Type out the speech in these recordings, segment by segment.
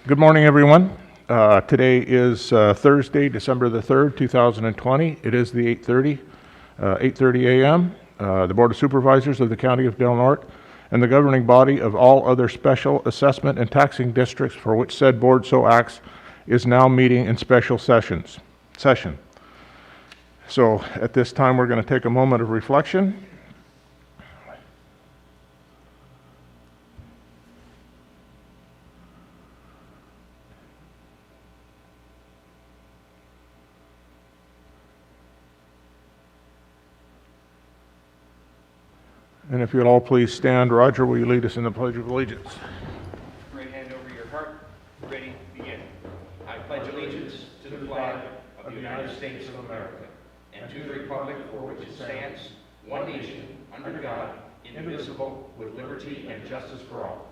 Good morning, everyone. Today is Thursday, December the 3rd, 2020. It is the 8:30 a.m. The Board of Supervisors of the County of Del Norte and the governing body of all other special assessment and taxing districts for which said board so acts is now meeting in special session. So at this time, we're going to take a moment of reflection. And if you'll all please stand. Roger, will you lead us in the Pledge of Allegiance? Right hand over your heart. Ready, begin. I pledge allegiance to the flag of the United States of America and to the republic for which it stands, one nation, under God, indivisible, with liberty and justice for all.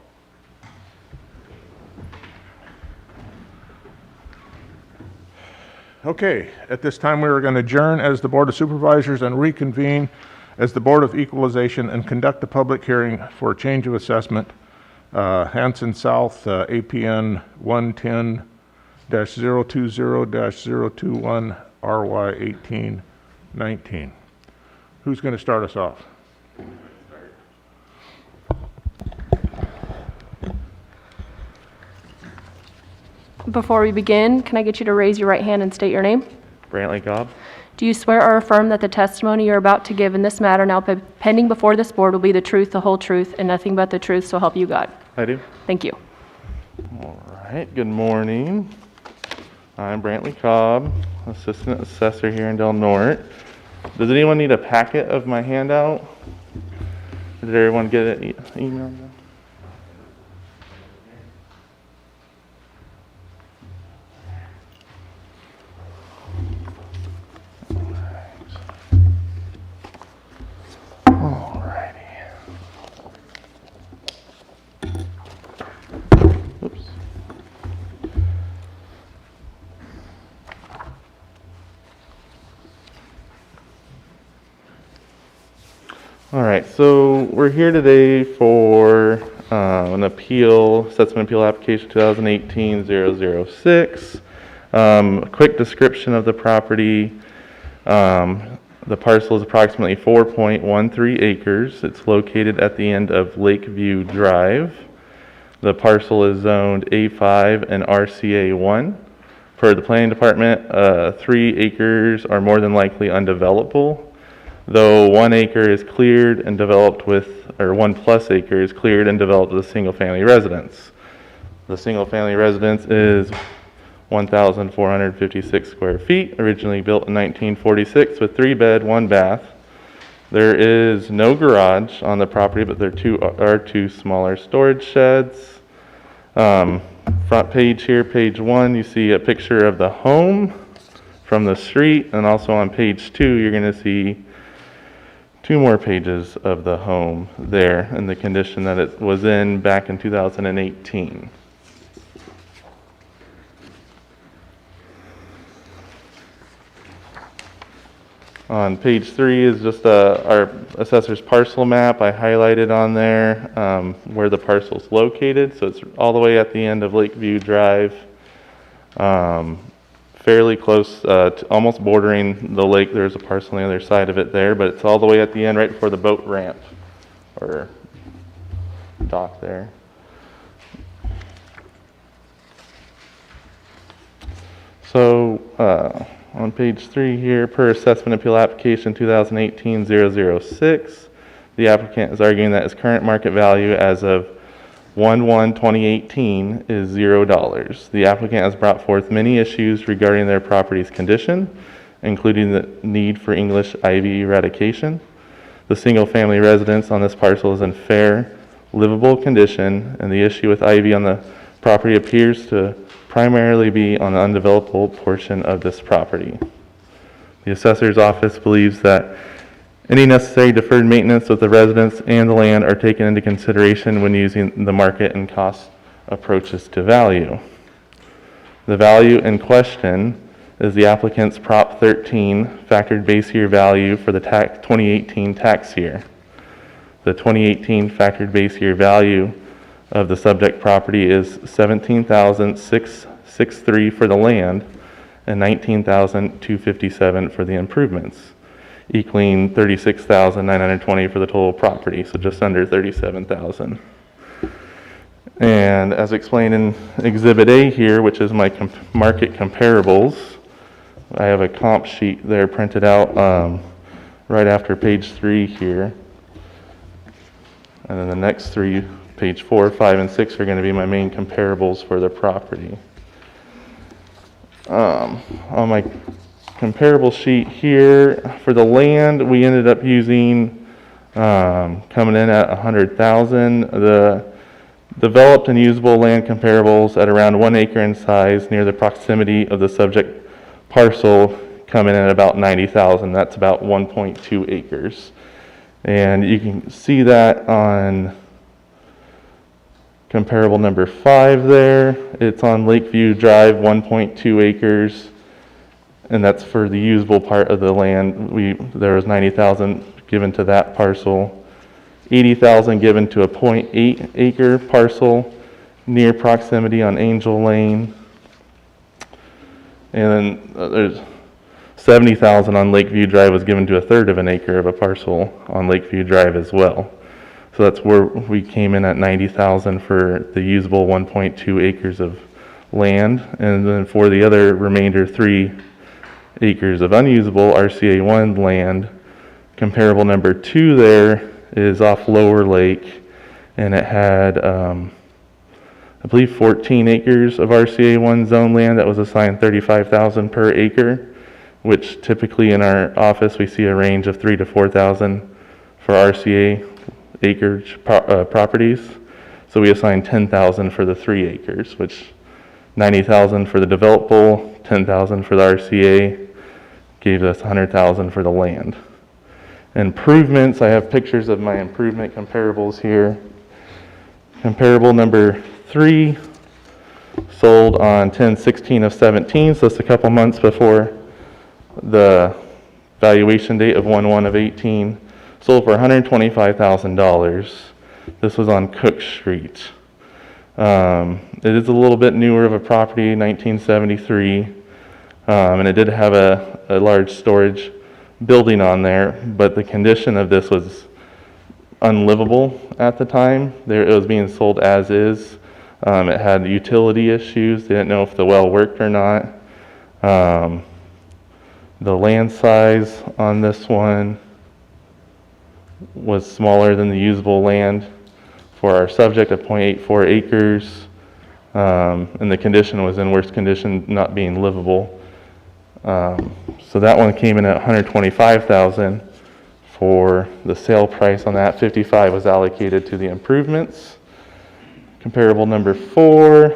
Okay, at this time we are going to adjourn as the Board of Supervisors and reconvene as the Board of Equalization and conduct a public hearing for change of assessment, Hanson South, APN 110-020-021 RY 1819. Who's going to start us off? Before we begin, can I get you to raise your right hand and state your name? Brantley Cobb. Do you swear or affirm that the testimony you're about to give in this matter now pending before this board will be the truth, the whole truth, and nothing but the truth, so help you God? I do. Thank you. All right, good morning. I'm Brantley Cobb, Assistant Assessor here in Del Norte. Does anyone need a packet of my handout? Did everyone get an email? All right, so we're here today for an assessment appeal application 2018-006. A quick description of the property. The parcel is approximately 4.13 acres. It's located at the end of Lakeview Drive. The parcel is zoned A5 and RCA 1. Per the planning department, 3 acres are more than likely undevelopable, though 1 acre is cleared and developed with, or 1+ acre is cleared and developed with a single-family residence. The single-family residence is 1,456 square feet, originally built in 1946 with 3-bed, 1-bath. There is no garage on the property, but there are two smaller storage sheds. Front page here, page 1, you see a picture of the home from the street, and also on page 2, you're going to see 2 more pages of the home there and the condition that it was in back in 2018. On page 3 is just our assessor's parcel map. I highlighted on there where the parcel is located. So it's all the way at the end of Lakeview Drive, fairly close, to almost bordering the lake. There's a parcel on the other side of it there, but it's all the way at the end, right before the boat ramp or dock there. So on page 3 here, per assessment appeal application 2018-006, the applicant is arguing that his current market value as of 1/1/2018 is $0. The applicant has brought forth many issues regarding their property's condition, including the need for English ivy eradication. The single-family residence on this parcel is in fair, livable condition, and the issue with ivy on the property appears to primarily be on the undevelopable portion of this property. The assessor's office believes that any necessary deferred maintenance of the residence and the land are taken into consideration when using the market and cost approaches to value. The value in question is the applicant's Prop 13 factored base year value for the 2018 tax year. The 2018 factored base year value of the subject property is $17,663 for the land and $19,257 for the improvements, equaling $36,920 for the total property, so just under $37,000. And as explained in Exhibit A here, which is my market comparables, I have a comp sheet there printed out right after page 3 here. And then the next 3, page 4, 5, and 6 are going to be my main comparables for the property. On my comparable sheet here, for the land, we ended up using, coming in at 100,000. The developed and usable land comparables at around 1 acre in size near the proximity of the subject parcel coming in at about 90,000. That's about 1.2 acres. And you can see that on comparable number 5 there. It's on Lakeview Drive, 1.2 acres. And that's for the usable part of the land. There was 90,000 given to that parcel. 80,000 given to a 0.8 acre parcel near proximity on Angel Lane. And then there's 70,000 on Lakeview Drive was given to a third of an acre of a parcel on Lakeview Drive as well. So that's where we came in at 90,000 for the usable 1.2 acres of land. And then for the other remainder 3 acres of unusable RCA1 land, comparable number 2 there is off Lower Lake, and it had, I believe, 14 acres of RCA1 zone land that was assigned $35,000 per acre, which typically in our office we see a range of $3,000 to $4,000 for RCA acreage properties. So we assigned $10,000 for the 3 acres, which $90,000 for the developable, $10,000 for the RCA, gave us $100,000 for the land. Improvements, I have pictures of my improvement comparables here. Comparable number 3 sold on 10/16/17, so it's a couple months before the valuation date of 1/1/18. Sold for $125,000. This was on Cook Street. It is a little bit newer of a property, 1973, and it did have a large storage building on there, but the condition of this was unlivable at the time. It was being sold as is. It had utility issues. They didn't know if the well worked or not. The land size on this one was smaller than the usable land for our subject of 0.84 acres, and the condition was in worse condition, not being livable. So that one came in at $125,000 for the sale price on that. $55,000 was allocated to the improvements. Comparable number 4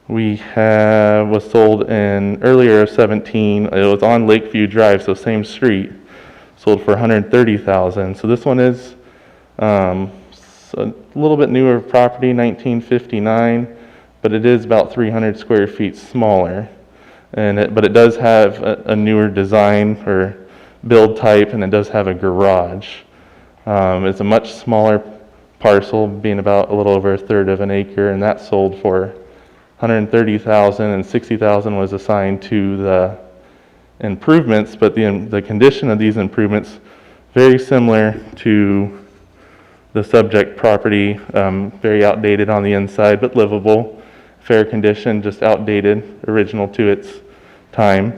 was sold in earlier of 17. It was on Lakeview Drive, so same street. Sold for $130,000. So this one is a little bit newer property, 1959, but it is about 300 square feet smaller. But it does have a newer design or build type, and it does have a garage. It's a much smaller parcel, being about a little over a third of an acre, and that sold for $130,000, and $60,000 was assigned to the improvements. But the condition of these improvements very similar to the subject property, very outdated on the inside, but livable, fair condition, just outdated, original to its time.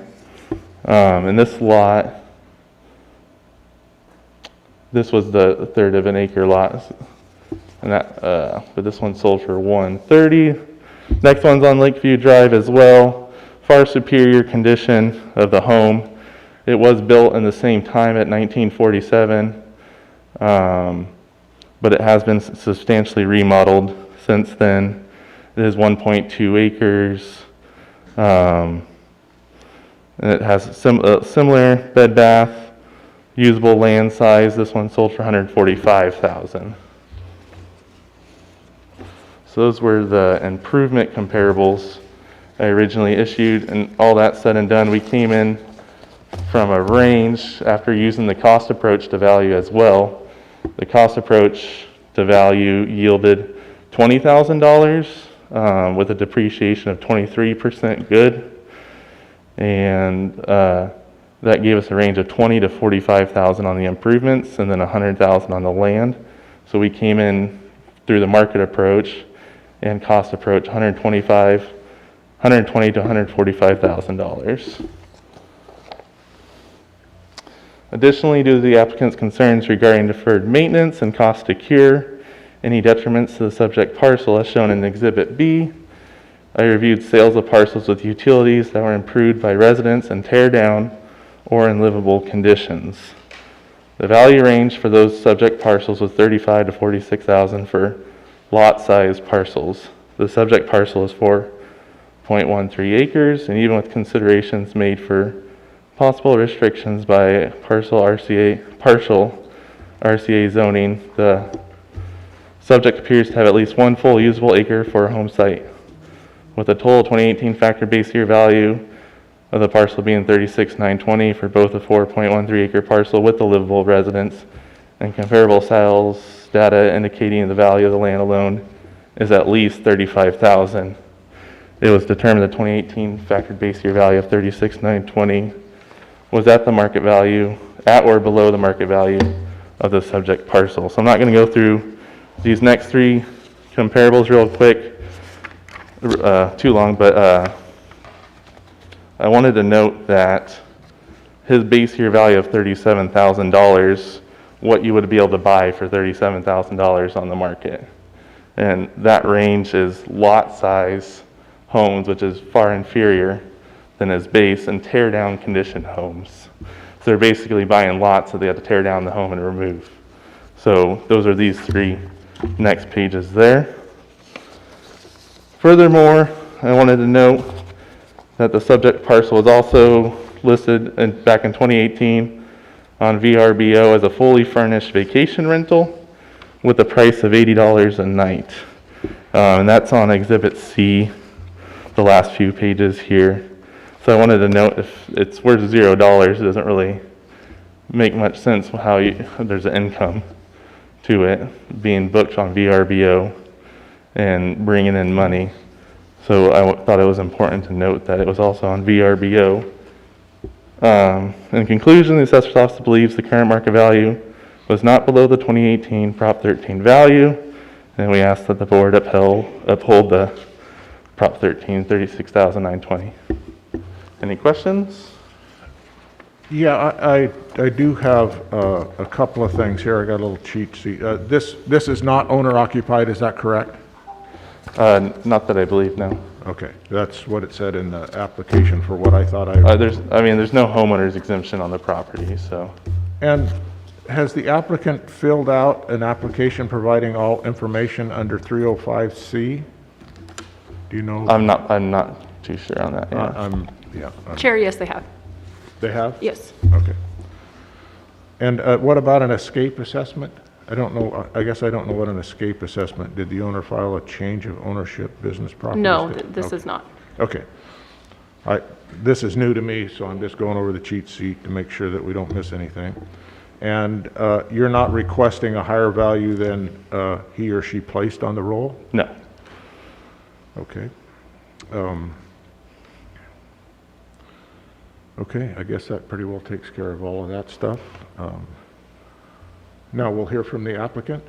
And this lot, this was the third of an acre lot, and but this one sold for $130,000. Next one's on Lakeview Drive as well. Far superior condition of the home. It was built in the same time at 1947, but it has been substantially remodeled since then. It is 1.2 acres. And it has similar bed bath, usable land size. This one sold for $145,000. So those were the improvement comparables I originally issued, and all that said and done, we came in from a range after using the cost approach to value as well. The cost approach to value yielded $20,000 with a depreciation of 23% good. And that gave us a range of $20,000 to $45,000 on the improvements and then $100,000 on the land. So we came in through the market approach and cost approach $120,000 to $145,000. Additionally, due to the applicant's concerns regarding deferred maintenance and cost to cure any detriments to the subject parcel as shown in Exhibit B, I reviewed sales of parcels with utilities that were improved by residents and tear down or in livable conditions. The value range for those subject parcels was $35,000 to $46,000 for lot size parcels. The subject parcel is 4.13 acres, and even with considerations made for possible restrictions by partial RCA zoning, the subject appears to have at least one full usable acre for a home site, with a total 2018 factor base year value of the parcel being $36,920 for both a 4.13 acre parcel with the livable residence, and comparable sales data indicating the value of the land alone is at least $35,000. It was determined the 2018 factored base year value of $36,920 was at the market value, at or below the market value of the subject parcel. So I'm not going to go through these next three comparables real quick, too long, but I wanted to note that his base year value of $37,000, what you would be able to buy for $37,000 on the market. And that range is lot size homes, which is far inferior than his base, and tear down condition homes. So they're basically buying lots that they have to tear down the home and remove. So those are these three next pages there. Furthermore, I wanted to note that the subject parcel was also listed back in 2018 on VRBO as a fully furnished vacation rental with a price of $80 a night. And that's on Exhibit C, the last few pages here. So I wanted to note, if it's worth $0, it doesn't really make much sense how there's an income to it being booked on VRBO and bringing in money. So I thought it was important to note that it was also on VRBO. In conclusion, the assessor's office believes the current market value was not below the 2018 Prop 13 value, and we ask that the board uphold the Prop 13 $36,920. Any questions? Yeah, I do have a couple of things here. I got a little cheat sheet. This is not owner occupied, is that correct? Not that I believe, no. Okay, that's what it said in the application for what I thought I... There's no homeowner's exemption on the property, so. And has the applicant filled out an application providing all information under 305C? Do you know? I'm not too sure on that, yeah. Chair, yes, they have. They have? Yes. Okay. And what about an escape assessment? I don't know, I guess I don't know what an escape assessment. Did the owner file a change of ownership business property? No, this is not. Okay. This is new to me, so I'm just going over the cheat sheet to make sure that we don't miss anything. And you're not requesting a higher value than he or she placed on the roll? No. Okay. Okay, I guess that pretty well takes care of all of that stuff. Now we'll hear from the applicant.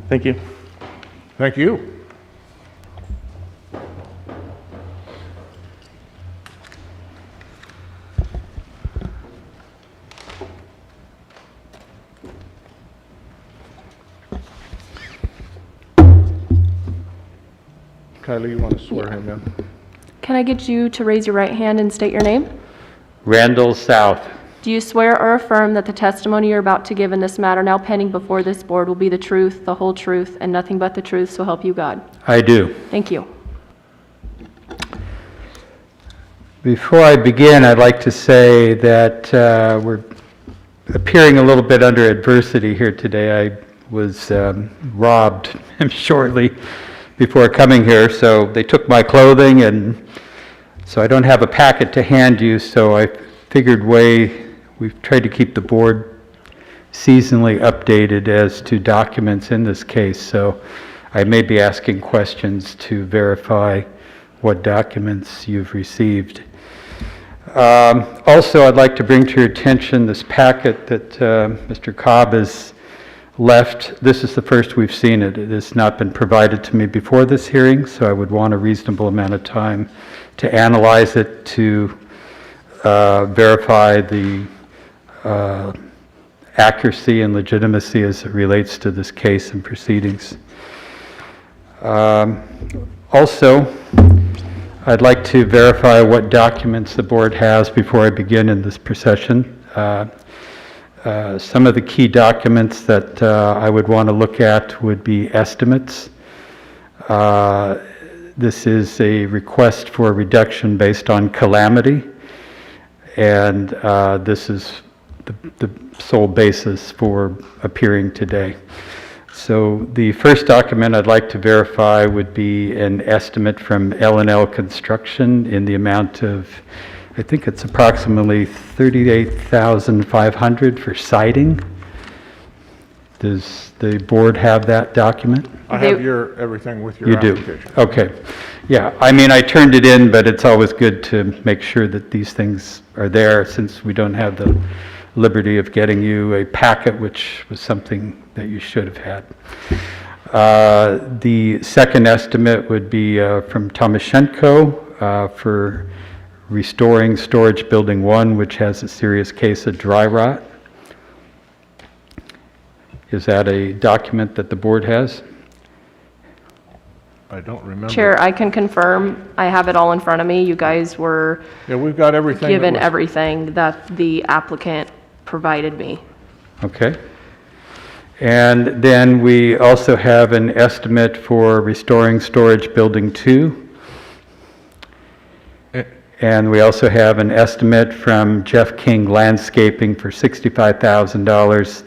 Thank you. Thank you. Kylie, you want to swear him in? Can I get you to raise your right hand and state your name? Randall South. Do you swear or affirm that the testimony you're about to give in this matter now pending before this board will be the truth, the whole truth, and nothing but the truth, so help you God? I do. Thank you. Before I begin, I'd like to say that we're appearing a little bit under adversity here today. I was robbed shortly before coming here, so they took my clothing, and so I don't have a packet to hand you, so I figured we've tried to keep the board seasonally updated as to documents in this case, so I may be asking questions to verify what documents you've received. Also, I'd like to bring to your attention this packet that Mr. Cobb has left. This is the first we've seen it. It has not been provided to me before this hearing, so I would want a reasonable amount of time to analyze it, to verify the accuracy and legitimacy as it relates to this case and proceedings. Also, I'd like to verify what documents the board has before I begin in this procession. Some of the key documents that I would want to look at would be estimates. This is a request for a reduction based on calamity, and this is the sole basis for appearing today. So the first document I'd like to verify would be an estimate from L&L Construction in the amount of, I think it's approximately $38,500 for siding. Does the board have that document? I have everything with your You do? application. Okay. Yeah, I mean, I turned it in, but it's always good to make sure that these things are there, since we don't have the liberty of getting you a packet, which was something that you should have had. The second estimate would be from Tomashenko for restoring Storage Building 1, which has a serious case of dry rot. Is that a document that the board has? I don't remember. Chair, I can confirm, I have it all in front of me. You guys were Yeah, we've got everything. given that was- everything that the applicant provided me. Okay. And then we also have an estimate for restoring Storage Building 2. And we also have an estimate from Jeff King Landscaping for $65,000.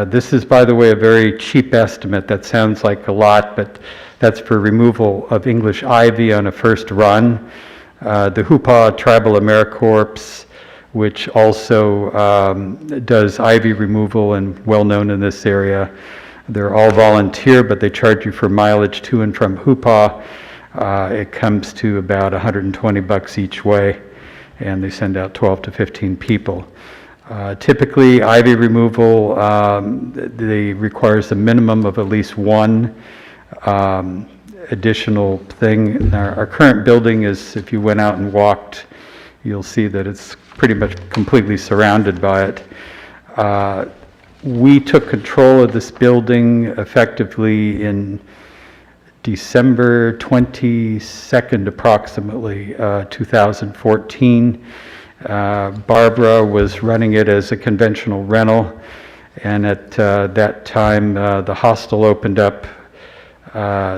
This is, by the way, a very cheap estimate. That sounds like a lot, but that's for removal of English ivy on a first run. The Hoopaw Tribal AmeriCorps, which also does ivy removal and well-known in this area. They're all volunteer, but they charge you for mileage to and from Hoopaw. It comes to about $120 each way, and they send out 12 to 15 people. Typically, ivy removal requires a minimum of at least one additional thing. Our current building is, if you went out and walked, you'll see that it's pretty much completely surrounded by it. We took control of this building effectively in December 22nd, approximately, 2014. Barbara was running it as a conventional rental, and at that time, the hostel opened up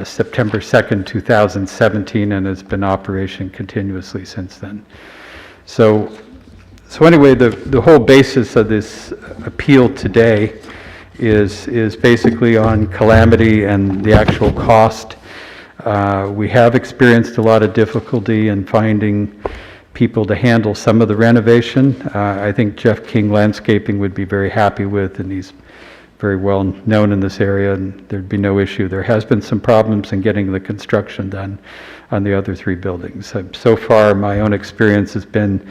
September 2nd, 2017, and has been in operation continuously since then. So anyway, the whole basis of this appeal today is basically on calamity and the actual cost. We have experienced a lot of difficulty in finding people to handle some of the renovation. I think Jeff King Landscaping would be very happy with, and he's very well known in this area, and there'd be no issue. There has been some problems in getting the construction done on the other three buildings. So far, my own experience has been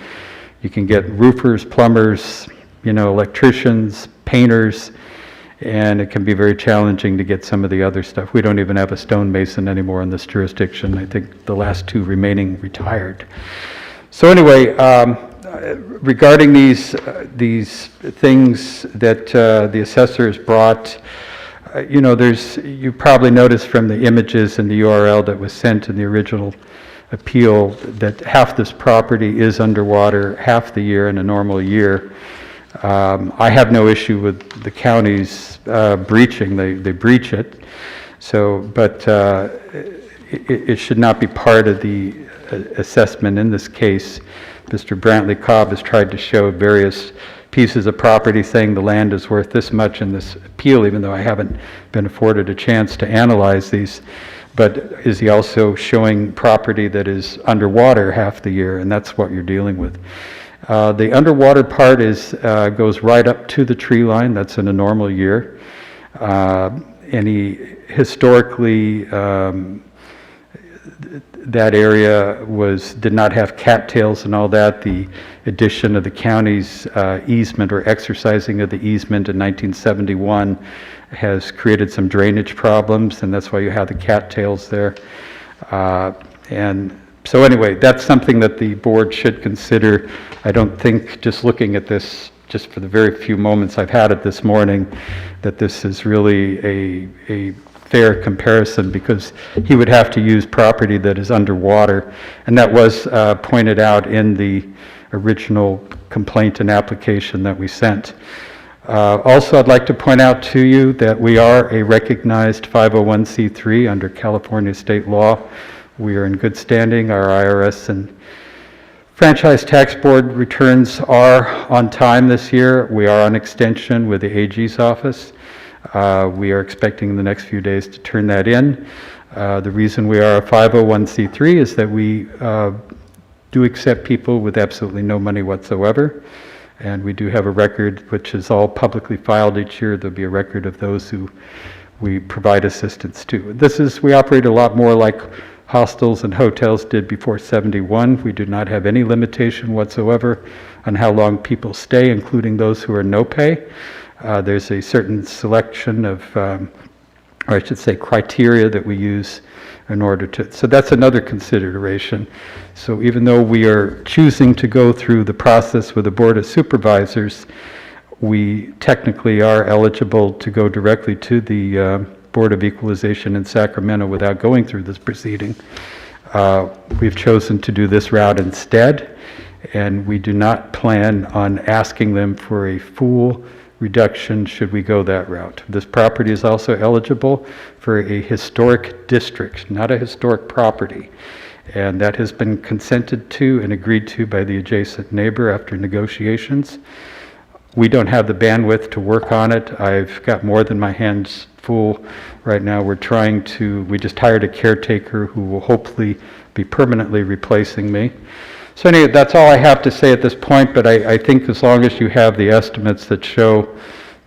you can get roofers, plumbers, electricians, painters, and it can be very challenging to get some of the other stuff. We don't even have a stonemason anymore in this jurisdiction. I think the last two remaining retired. So anyway, regarding these things that the assessors brought, you probably noticed from the images and the URL that was sent in the original appeal that half this property is underwater half the year in a normal year. I have no issue with the county's breaching. They breach it. But it should not be part of the assessment in this case. Mr. Brantley Cobb has tried to show various pieces of property saying the land is worth this much in this appeal, even though I haven't been afforded a chance to analyze these. But is he also showing property that is underwater half the year? And that's what you're dealing with. The underwater part goes right up to the tree line. That's in a normal year. Historically, that area did not have cattails and all that. The addition of the county's easement or exercising of the easement in 1971 has created some drainage problems, and that's why you have the cattails there. And so anyway, that's something that the board should consider. I don't think, just looking at this, just for the very few moments I've had it this morning, that this is really a fair comparison, because he would have to use property that is underwater. And that was pointed out in the original complaint and application that we sent. Also, I'd like to point out to you that we are a recognized 501c3 under California state law. We are in good standing. Our IRS and Franchise Tax Board returns are on time this year. We are on extension with the AG's office. We are expecting in the next few days to turn that in. The reason we are a 501c3 is that we do accept people with absolutely no money whatsoever. And we do have a record which is all publicly filed each year. There'll be a record of those who we provide assistance to. We operate a lot more like hostels and hotels did before '71. We do not have any limitation whatsoever on how long people stay, including those who are no pay. There's a certain selection of, or I should say, criteria that we use in order to, so that's another consideration. So even though we are choosing to go through the process with the Board of Supervisors, we technically are eligible to go directly to the Board of Equalization in Sacramento without going through this proceeding. We've chosen to do this route instead, and we do not plan on asking them for a full reduction should we go that route. This property is also eligible for a historic district, not a historic property. And that has been consented to and agreed to by the adjacent neighbor after negotiations. We don't have the bandwidth to work on it. I've got more than my hands full right now. We just hired a caretaker who will hopefully be permanently replacing me. So anyway, that's all I have to say at this point, but I think as long as you have the estimates that show,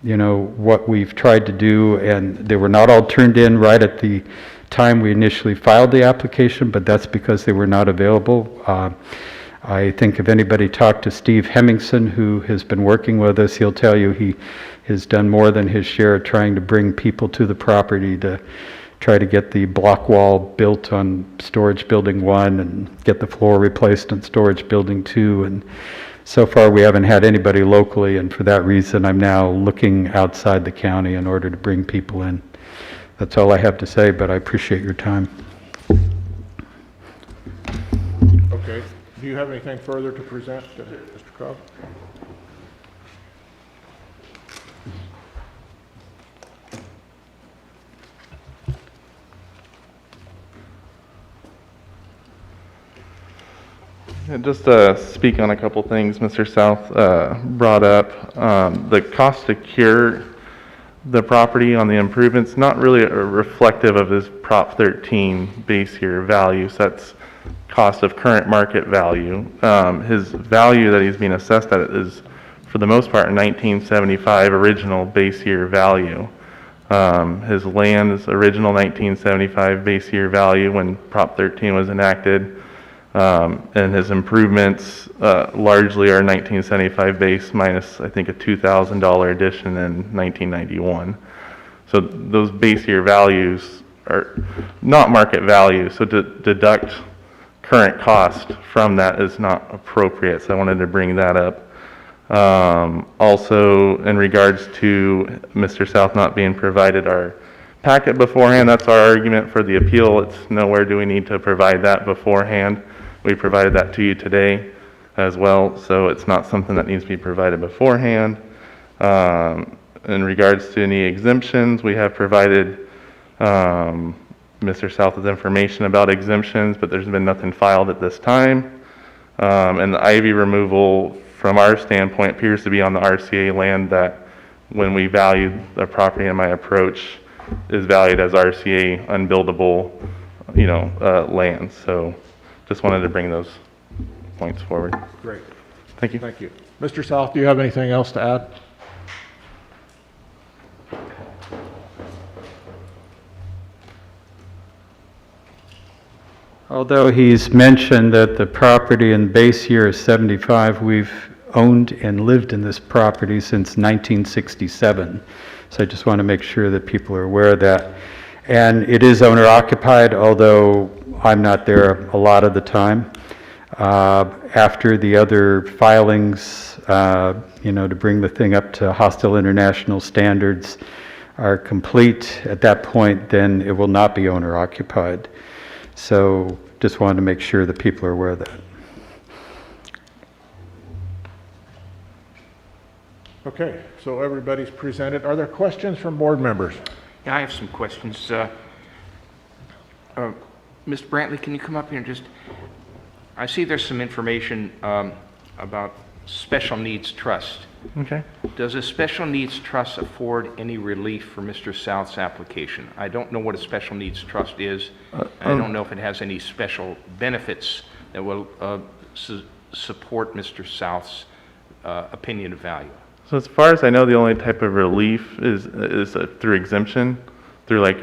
what we've tried to do, and they were not all turned in right at the time we initially filed the application, but that's because they were not available. I think if anybody talked to Steve Hemmingson, who has been working with us, he'll tell you he has done more than his share of trying to bring people to the property to try to get the block wall built on Storage Building 1 and get the floor replaced on Storage Building 2. And so far we haven't had anybody locally, and for that reason I'm now looking outside the county in order to bring people in. That's all I have to say, but I appreciate your time. Okay. Do you have anything further to present, Mr. Cobb? And just to speak on a couple things Mr. South brought up, the cost to cure the property on the improvements, not really reflective of his Prop 13 base year value, so that's cost of current market value. His value that he's being assessed at is, for the most part, 1975 original base year value. His land's original 1975 base year value when Prop 13 was enacted, and his improvements largely are 1975 base minus, I think, a $2,000 addition in 1991. So those base year values are not market value, so to deduct current cost from that is not appropriate, so I wanted to bring that up. Also, in regards to Mr. South not being provided our packet beforehand, that's our argument for the appeal. It's nowhere do we need to provide that beforehand. We provided that to you today as well, so it's not something that needs to be provided beforehand. In regards to any exemptions, we have provided Mr. South's information about exemptions, but there's been nothing filed at this time. And the ivy removal, from our standpoint, appears to be on the RCA land that, when we value the property in my approach, is valued as RCA unbuildable, land. So just wanted to bring those points forward. Great. Thank you. Thank you. Mr. South, do you have anything else to add? Although he's mentioned that the property in base year is 75, we've owned and lived in this property since 1967. So I just want to make sure that people are aware of that. And it is owner occupied, although I'm not there a lot of the time. After the other filings, to bring the thing up to hostile international standards are complete, at that point, then it will not be owner occupied. So just wanted to make sure that people are aware of that. Okay, so everybody's presented. Are there questions from board members? Yeah, I have some questions. Mr. Brantley, can you come up here and just, I see there's some information about special needs trust. Okay. Does a special needs trust afford any relief for Mr. South's application? I don't know what a special needs trust is. I don't know if it has any special benefits that will support Mr. South's opinion of value. So as far as I know, the only type of relief is through exemption, through like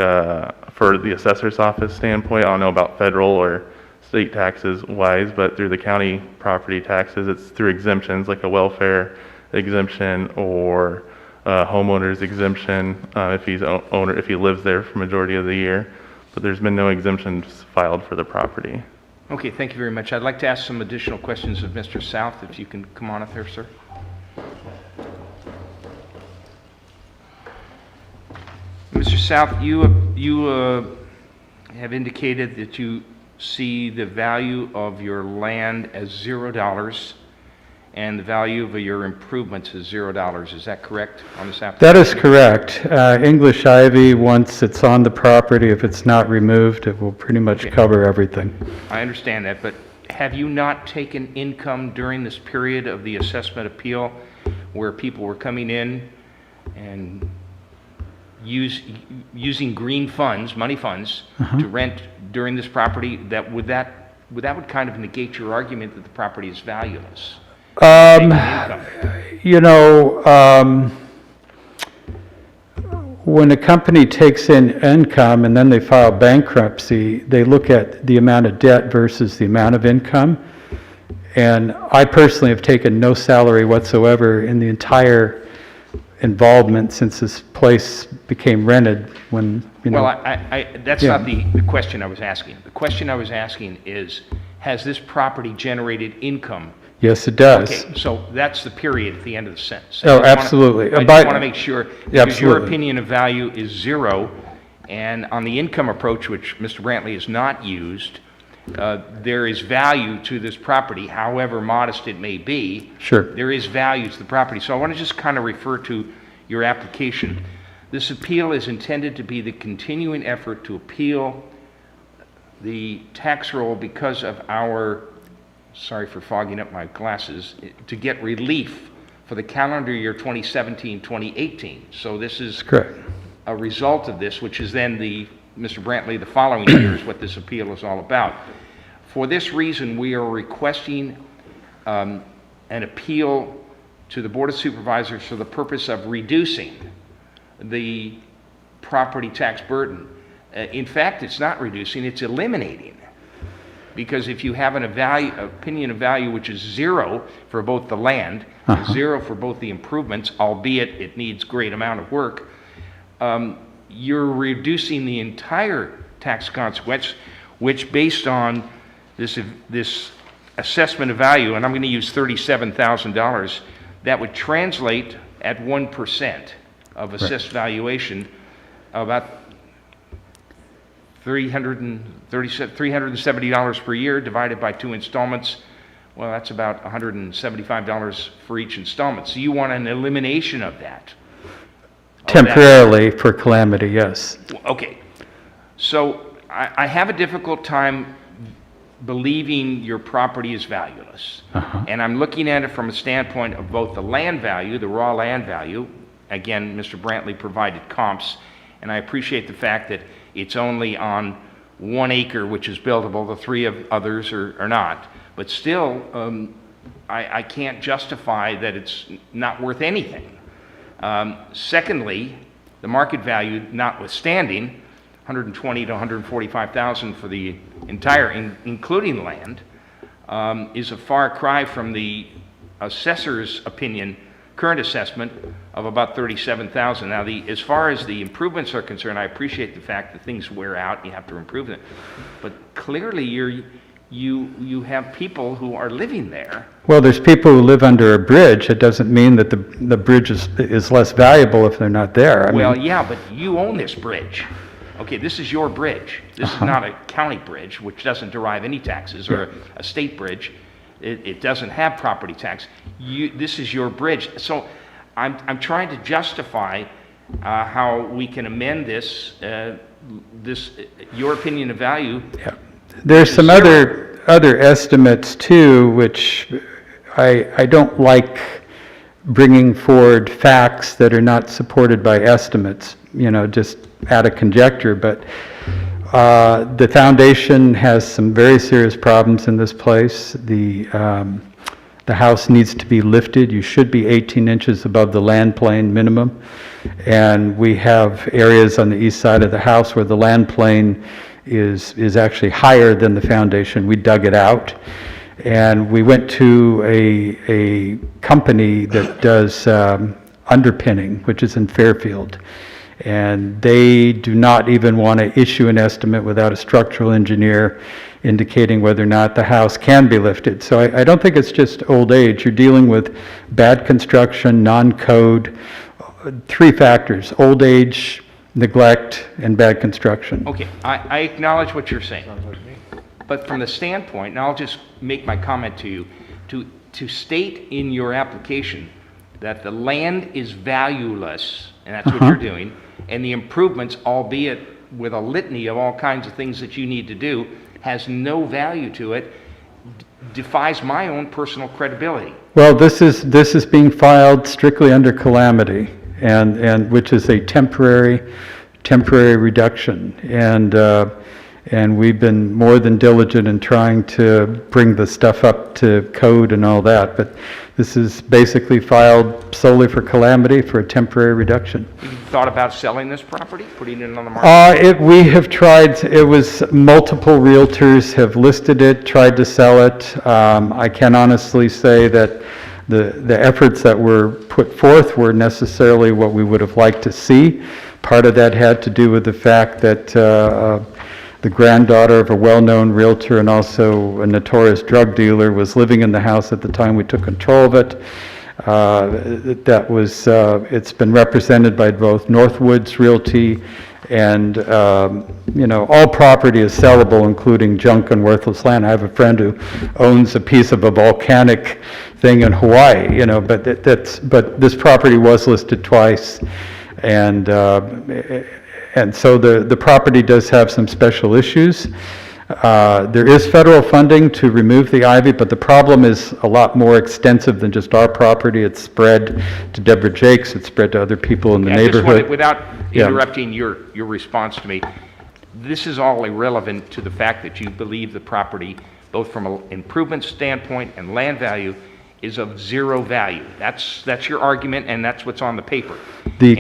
for the assessor's office standpoint. I don't know about federal or state taxes wise, but through the county property taxes, it's through exemptions like a welfare exemption or homeowner's exemption if he's owner, if he lives there for majority of the year. But there's been no exemptions filed for the property. Okay, thank you very much. I'd like to ask some additional questions of Mr. South, if you can come on up there, sir. Mr. South, you have indicated that you see the value of your land as $0 and the value of your improvements as $0. Is that correct on this application? That is correct. English ivy, once it's on the property, if it's not removed, it will pretty much cover everything. I understand that, but have you not taken income during this period of the assessment appeal where people were coming in and using green funds, money funds, to rent during this property? That would kind of negate your argument that the property is valueless. When a company takes in income and then they file bankruptcy, they look at the amount of debt versus the amount of income. And I personally have taken no salary whatsoever in the entire involvement since this place became rented when, Well, that's not the question I was asking. The question I was asking is, has this property generated income? Yes, it does. Okay, so that's the period at the end of the sentence. Oh, absolutely. I just want to make sure, because your Absolutely. opinion of value is 0, and on the income approach, which Mr. Brantley has not used, there is value to this property, however modest it may be. Sure. There is value to the property. So I want to just kind of refer to your application. This appeal is intended to be the continuing effort to appeal the tax roll because of our, sorry for fogging up my glasses, to get relief for the calendar year 2017-2018. So this is Correct. a result of this, which is then Mr. Brantley, the following year is what this appeal is all about. For this reason, we are requesting an appeal to the Board of Supervisors for the purpose of reducing the property tax burden. In fact, it's not reducing, it's eliminating. Because if you have an opinion of value which is 0 for both the land, 0 for both the improvements, albeit it needs great amount of work, you're reducing the entire tax consequence, which based on this assessment of value, and I'm going to use $37,000, that would translate at 1% of assessed valuation about $370 per year divided by 2 installments. Well, that's about $175 for each installment. So you want an elimination of that. Temporarily for calamity, yes. Okay. So I have a difficult time believing your property is valueless. And I'm looking at it from a standpoint of both the land value, the raw land value. Again, Mr. Brantley provided comps, and I appreciate the fact that it's only on 1 acre which is buildable, the 3 of others are not. But still, I can't justify that it's not worth anything. Secondly, the market value notwithstanding, 120 to 145,000 for the entire, including land, is a far cry from the assessor's opinion, current assessment of about 37,000. Now, as far as the improvements are concerned, I appreciate the fact that things wear out and you have to improve them, but clearly you have people who are living there. Well, there's people who live under a bridge. It doesn't mean that the bridge is less valuable if they're not there. I Well, mean, yeah, but you own this bridge. Okay, this is your bridge. This is not a county bridge, which doesn't derive any taxes, or a state bridge. It doesn't have property tax. This is your bridge. So I'm trying to justify how we can amend this, your opinion of value. yeah. There's some other estimates too, which I don't like bringing forward facts that are not supported by estimates, just out of conjecture, but the foundation has some very serious problems in this place. The house needs to be lifted. You should be 18 inches above the land plane minimum. And we have areas on the east side of the house where the land plane is actually higher than the foundation. We dug it out. And we went to a company that does underpinning, which is in Fairfield. And they do not even want to issue an estimate without a structural engineer indicating whether or not the house can be lifted. So I don't think it's just old age. You're dealing with bad construction, non-code, 3 factors: old age, neglect, and bad construction. Okay, I acknowledge what you're saying. But from the standpoint, and I'll just make my comment to you, to state in your application that the land is valueless, and that's what you're doing, and the improvements, albeit with a litany of all kinds of things that you need to do, has no value to it, defies my own personal credibility. Well, this is being filed strictly under calamity, and which is a temporary reduction, and we've been more than diligent in trying to bring the stuff up to code and all that, but this is basically filed solely for calamity, for a temporary reduction. Have you thought about selling this property, putting it on the market? We have tried. It was multiple realtors have listed it, tried to sell it. I can honestly say that the efforts that were put forth were necessarily what we would have liked to see. Part of that had to do with the fact that the granddaughter of a well-known realtor and also a notorious drug dealer was living in the house at the time we took control of it. It's been represented by both Northwoods Realty and, all property is sellable, including junk and worthless land. I have a friend who owns a piece of a volcanic thing in Hawaii, but this property was listed twice. And so the property does have some special issues. There is federal funding to remove the ivy, but the problem is a lot more extensive than just our property. It's spread to Deborah Jakes, it's spread to other people in the I just neighborhood. wanted, without interrupting your response to me, this is all irrelevant to the fact that you believe the property, both from an improvement standpoint and land value, is of zero value. That's your argument, and that's what's on the paper. The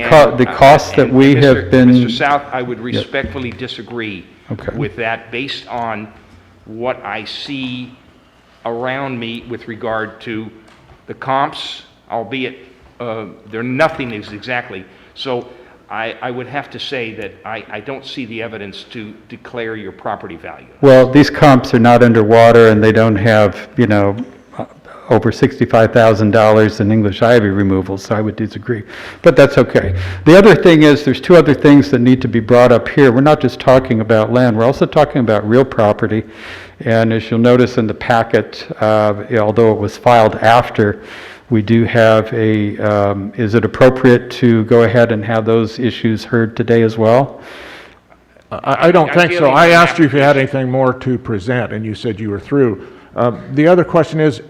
costs that we have been... Mr. South, I would respectfully disagree Okay. with that based on what I see around me with regard to the comps, albeit they're nothing exactly. So I would have to say that I don't see the evidence to declare your property value. Well, these comps are not underwater, and they don't have, over $65,000 in English ivy removal, so I would disagree. But that's okay. The other thing is, there's 2 other things that need to be brought up here. We're not just talking about land, we're also talking about real property. And as you'll notice in the packet, although it was filed after, we do have is it appropriate to go ahead and have those issues heard today as well? I don't think so. I asked you if you had anything more to present, and you said you were through. The other question is,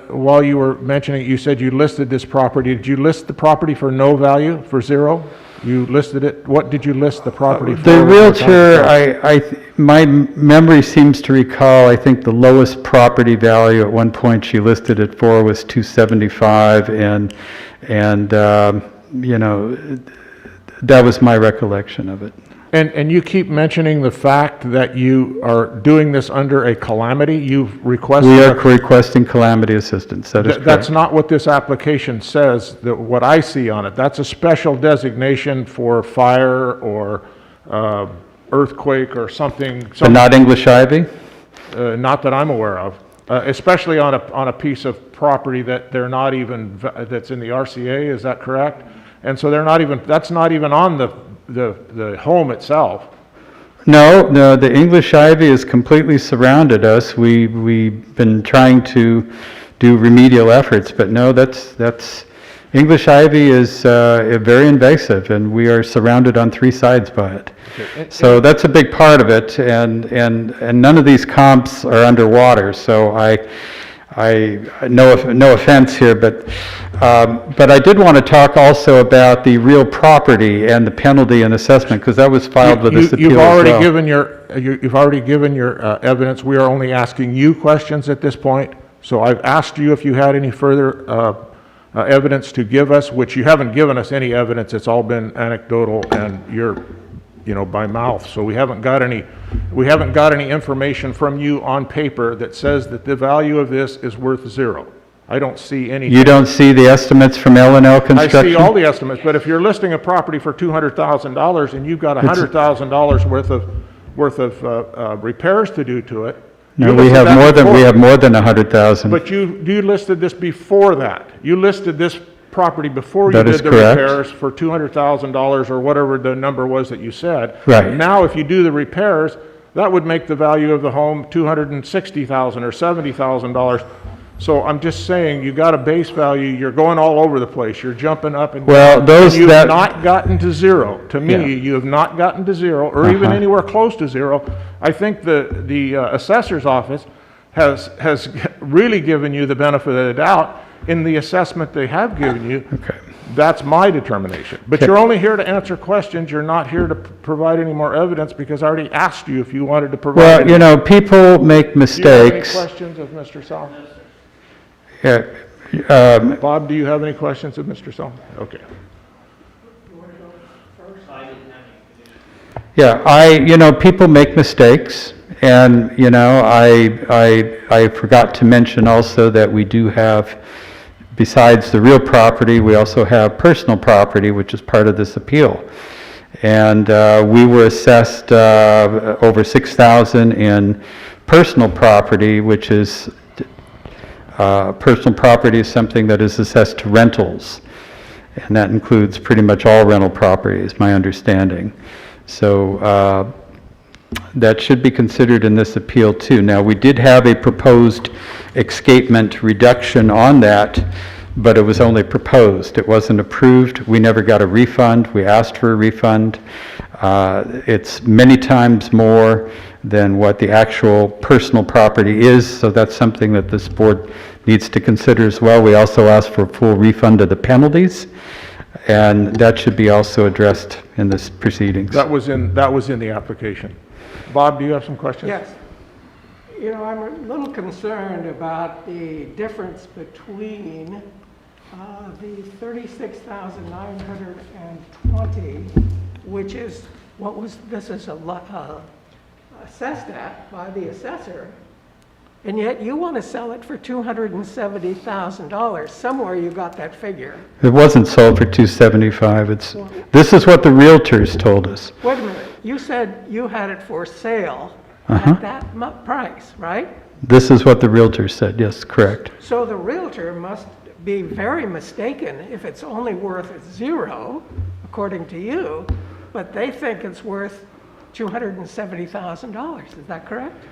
while you were mentioning, you said you listed this property. Did you list the property for no value, for zero? You listed it, what did you list the property for? The Realtor, my memory seems to recall, I think the lowest property value at one point she listed it for was 275, and you know, that was my recollection of it. And you keep mentioning the fact that you are doing this under a calamity. You've requested. We are requesting calamity assistance, that is correct. That's not what this application says, that what I see on it. That's a special designation for fire or earthquake or something. But not English ivy? Not that I'm aware of, especially on a piece of property that they're not even, that's in the RCA, is that correct? And so they're not even, that's not even on the home itself. No, the English ivy has completely surrounded us. We've been trying to do remedial efforts, but no, that's English ivy is very invasive, and we are surrounded on 3 sides by it. Okay. So that's a big part of it, and none of these comps are underwater. So no offense here, but I did want to talk also about the real property and the penalty and assessment, because that was filed with this appeal You've as already well. you've already given your evidence. We are only asking you questions at this point. So I've asked you if you had any further evidence to give us, which you haven't given us any evidence. It's all been anecdotal and by mouth. So we haven't got any information from you on paper that says that the value of this is worth 0. I don't see anything. You don't see the estimates from L&L Construction? I see all the estimates, but if you're listing a property for $200,000 and you've got $100,000 worth of repairs to do to it. No, we have more than 100,000. But you listed this before that. You listed this property before you That did is the correct. repairs for $200,000 or whatever the number was that you said. Right. Now, if you do the repairs, that would make the value of the home $260,000 or $70,000. So I'm just saying, you got a base value, you're going all over the place, you're jumping up and down. Those and you've that- not gotten to 0. To me, Yeah. you have not gotten to 0, or even anywhere close to 0. I think the assessor's office has really given you the benefit of the doubt in the assessment they have given you. Okay. That's my determination. But Okay. you're only here to answer questions. You're not here to provide any more evidence, because I already asked you if you wanted to provide. Well, people make Do you have any mistakes. questions of Mr. Sal? Yeah, Bob, do you have any questions of Mr. Sal? Okay. Yeah, people make mistakes, and, I forgot to mention also that we do have, besides the real property, we also have personal property, which is part of this appeal. And we were assessed over $6,000 in personal property, which is, personal property is something that is assessed to rentals. And that includes pretty much all rental property, is my understanding. So that should be considered in this appeal too. Now, we did have a proposed escapement reduction on that, but it was only proposed. It wasn't approved. We never got a refund. We asked for a refund. It's many times more than what the actual personal property is, so that's something that this board needs to consider as well. We also asked for a full refund of the penalties, and that should be also addressed in this proceedings. That was in the application. Bob, do you have some questions? Yes. I'm a little concerned about the difference between the $36,920, which is this is assessed at by the assessor, and yet you want to sell it for $270,000. Somewhere you got that figure. It wasn't sold for $275. This is what the realtors told us. Wait a minute. You said you had it for sale at that price, right? This is what the realtor said, yes, correct. So the realtor must be very mistaken if it's only worth 0, according to you, but they think it's worth $270,000. Is that correct?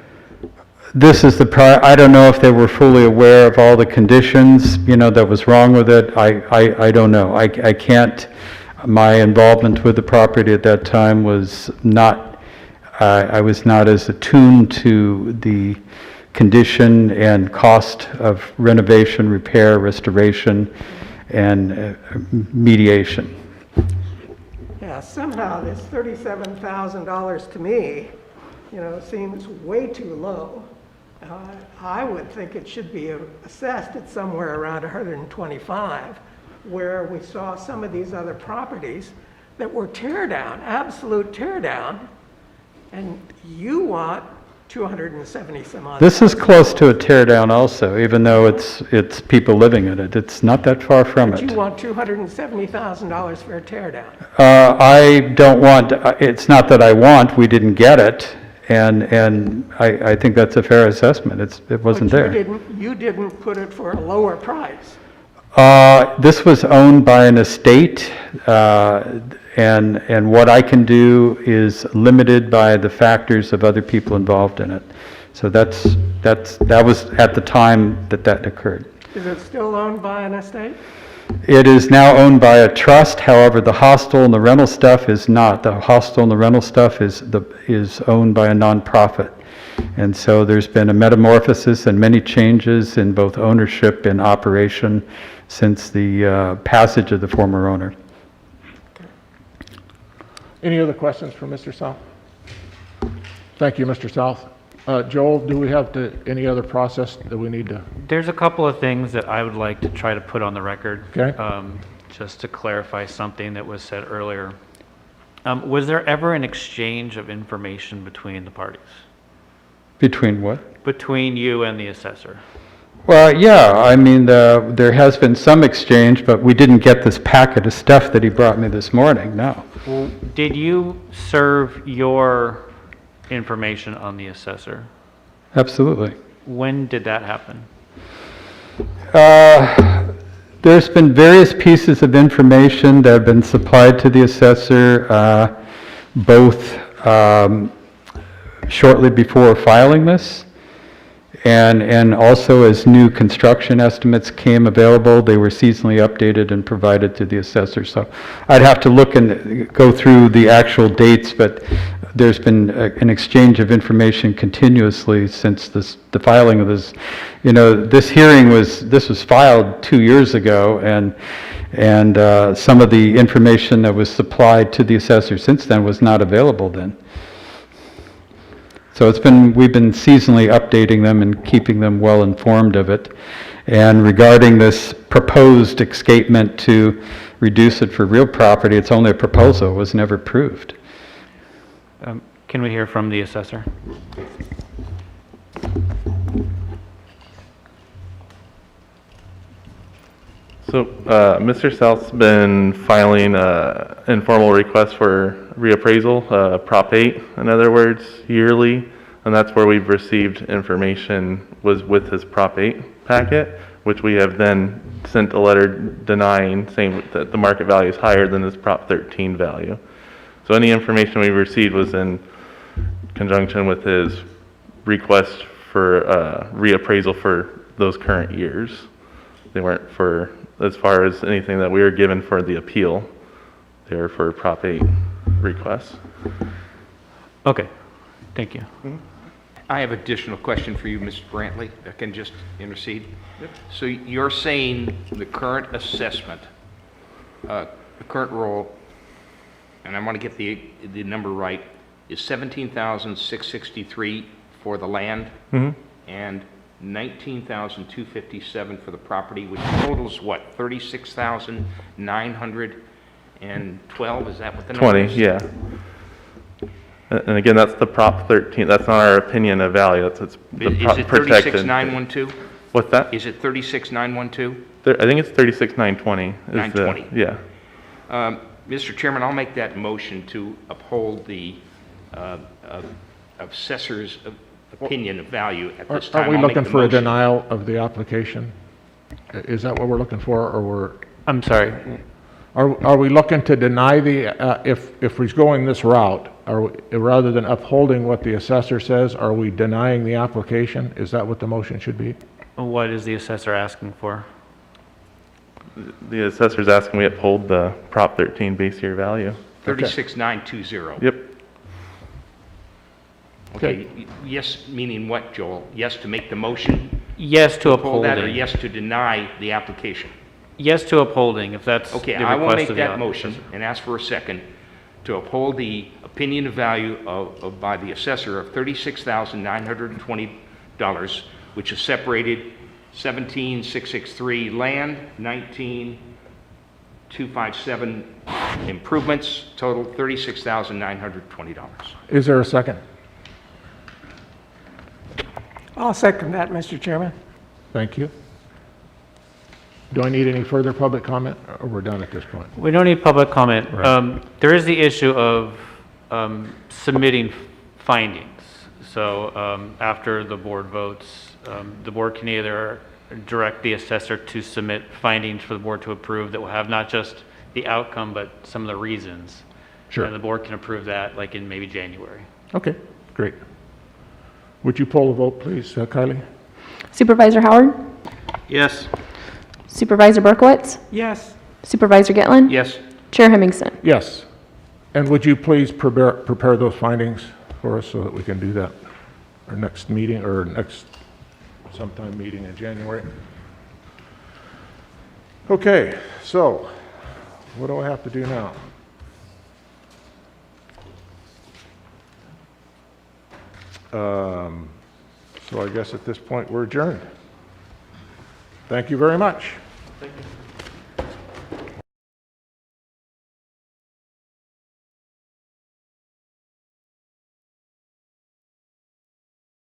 This is I don't know if they were fully aware of all the conditions, that was wrong with it. I don't know. I can't, my involvement with the property at that time was not, I was not as attuned to the condition and cost of renovation, repair, restoration, and mediation. somehow this $37,000 to me, seems way too low. I would think it should be assessed at somewhere around 125, where we saw some of these other properties that were tear down, absolute tear down, and you want 270 some odd. This is close to a tear down also, even though it's people living in it. It's not that far from But it. you want $270,000 for a tear down. I don't want, it's not that I want, we didn't get it, and I think that's a fair assessment. It wasn't But there. you didn't put it for a lower price. This was owned by an estate, and what I can do is limited by the factors of other people involved in it. So that was at the time that occurred. Is it still owned by an estate? It is now owned by a trust, however, the hostel and the rental stuff is not. The hostel and the rental stuff is owned by a nonprofit. And so there's been a metamorphosis and many changes in both ownership and operation since the passage of the former owner. Any other questions for Mr. South? Thank you, Mr. South. Joel, do we have any other process that we need to? There's a couple of things that I would like to try to put on the record. Okay. Just to clarify something that was said earlier. Was there ever an exchange of information between the parties? Between what? Between you and the assessor? Well, yeah, I mean, there has been some exchange, but we didn't get this packet of stuff that he brought me this morning, no. Did you serve your information on the assessor? Absolutely. When did that happen? There's been various pieces of information that have been supplied to the assessor, both shortly before filing this, and also as new construction estimates came available, they were seasonally updated and provided to the assessor. So I'd have to look and go through the actual dates, but there's been an exchange of information continuously since the filing of this. This hearing was filed 2 years ago, and some of the information that was supplied to the assessor since then was not available then. So we've been seasonally updating them and keeping them well informed of it. And regarding this proposed escapement to reduce it for real property, it's only a proposal, it was never approved. Can we hear from the assessor? So, Mr. South's been filing informal requests for reappraisal, Prop 8, in other words, yearly, and that's where we've received information was with his Prop 8 packet, which we have then sent a letter denying, saying that the market value is higher than this Prop 13 value. So any information we received was in conjunction with his request for reappraisal for those current years. They weren't for, as far as anything that we were given for the appeal, they were for Prop 8 requests. Okay, thank you. I have additional question for you, Mr. Brantley, if I can just intercede. Yep. So you're saying the current assessment, the current roll, and I want to get the number right, is $17,663 for the land and $19,257 for the property, which totals what, $36,912? Is that what the number 20, is? yeah. And again, that's the Prop 13. That's not our opinion of value. It's the Is it protected. 36,912? What's that? Is it 36,912? I think it's 36,920. 920. Yeah. Mr. Chairman, I'll make that motion to uphold the assessor's opinion of value at this time. Are we I'll make looking the for a motion. denial of the application? Is that what we're looking for, or I'm sorry. are we looking to deny if he's going this route, rather than upholding what the assessor says, are we denying the application? Is that what the motion should be? What is the assessor asking for? The assessor's asking we uphold the Prop 13 base year value. 36,920. Yep. Okay, yes, meaning what, Joel? Yes to make the motion, Yes to uphold that, or upholding. yes to deny the application? Yes to upholding, if that's the Okay, request I will make of the that motion assessor. and ask for a second to uphold the opinion of value by the assessor of $36,920, which is separated 17,663 land, 19,257 improvements, total $36,920. Is there a second? I'll second that, Mr. Chairman. Thank you. Do I need any further public comment, or we're done at this point? We don't need public comment. Right. There is the issue of submitting findings. So after the board votes, the board can either direct the assessor to submit findings for the board to approve that will have not just the outcome, but some of the reasons. Sure. And the board can approve that like in maybe January. Okay, great. Would you poll the vote, please, Kylie? Supervisor Howard? Yes. Supervisor Berkowitz? Yes, Supervisor Gitlin? Yes. Chair Hemmingson? Yes. And would you please prepare those findings for us so that we can do that our next meeting, or next sometime meeting in January? Okay, so what do I have to do now? So I guess at this point, we're adjourned. Thank you very much. Thank you.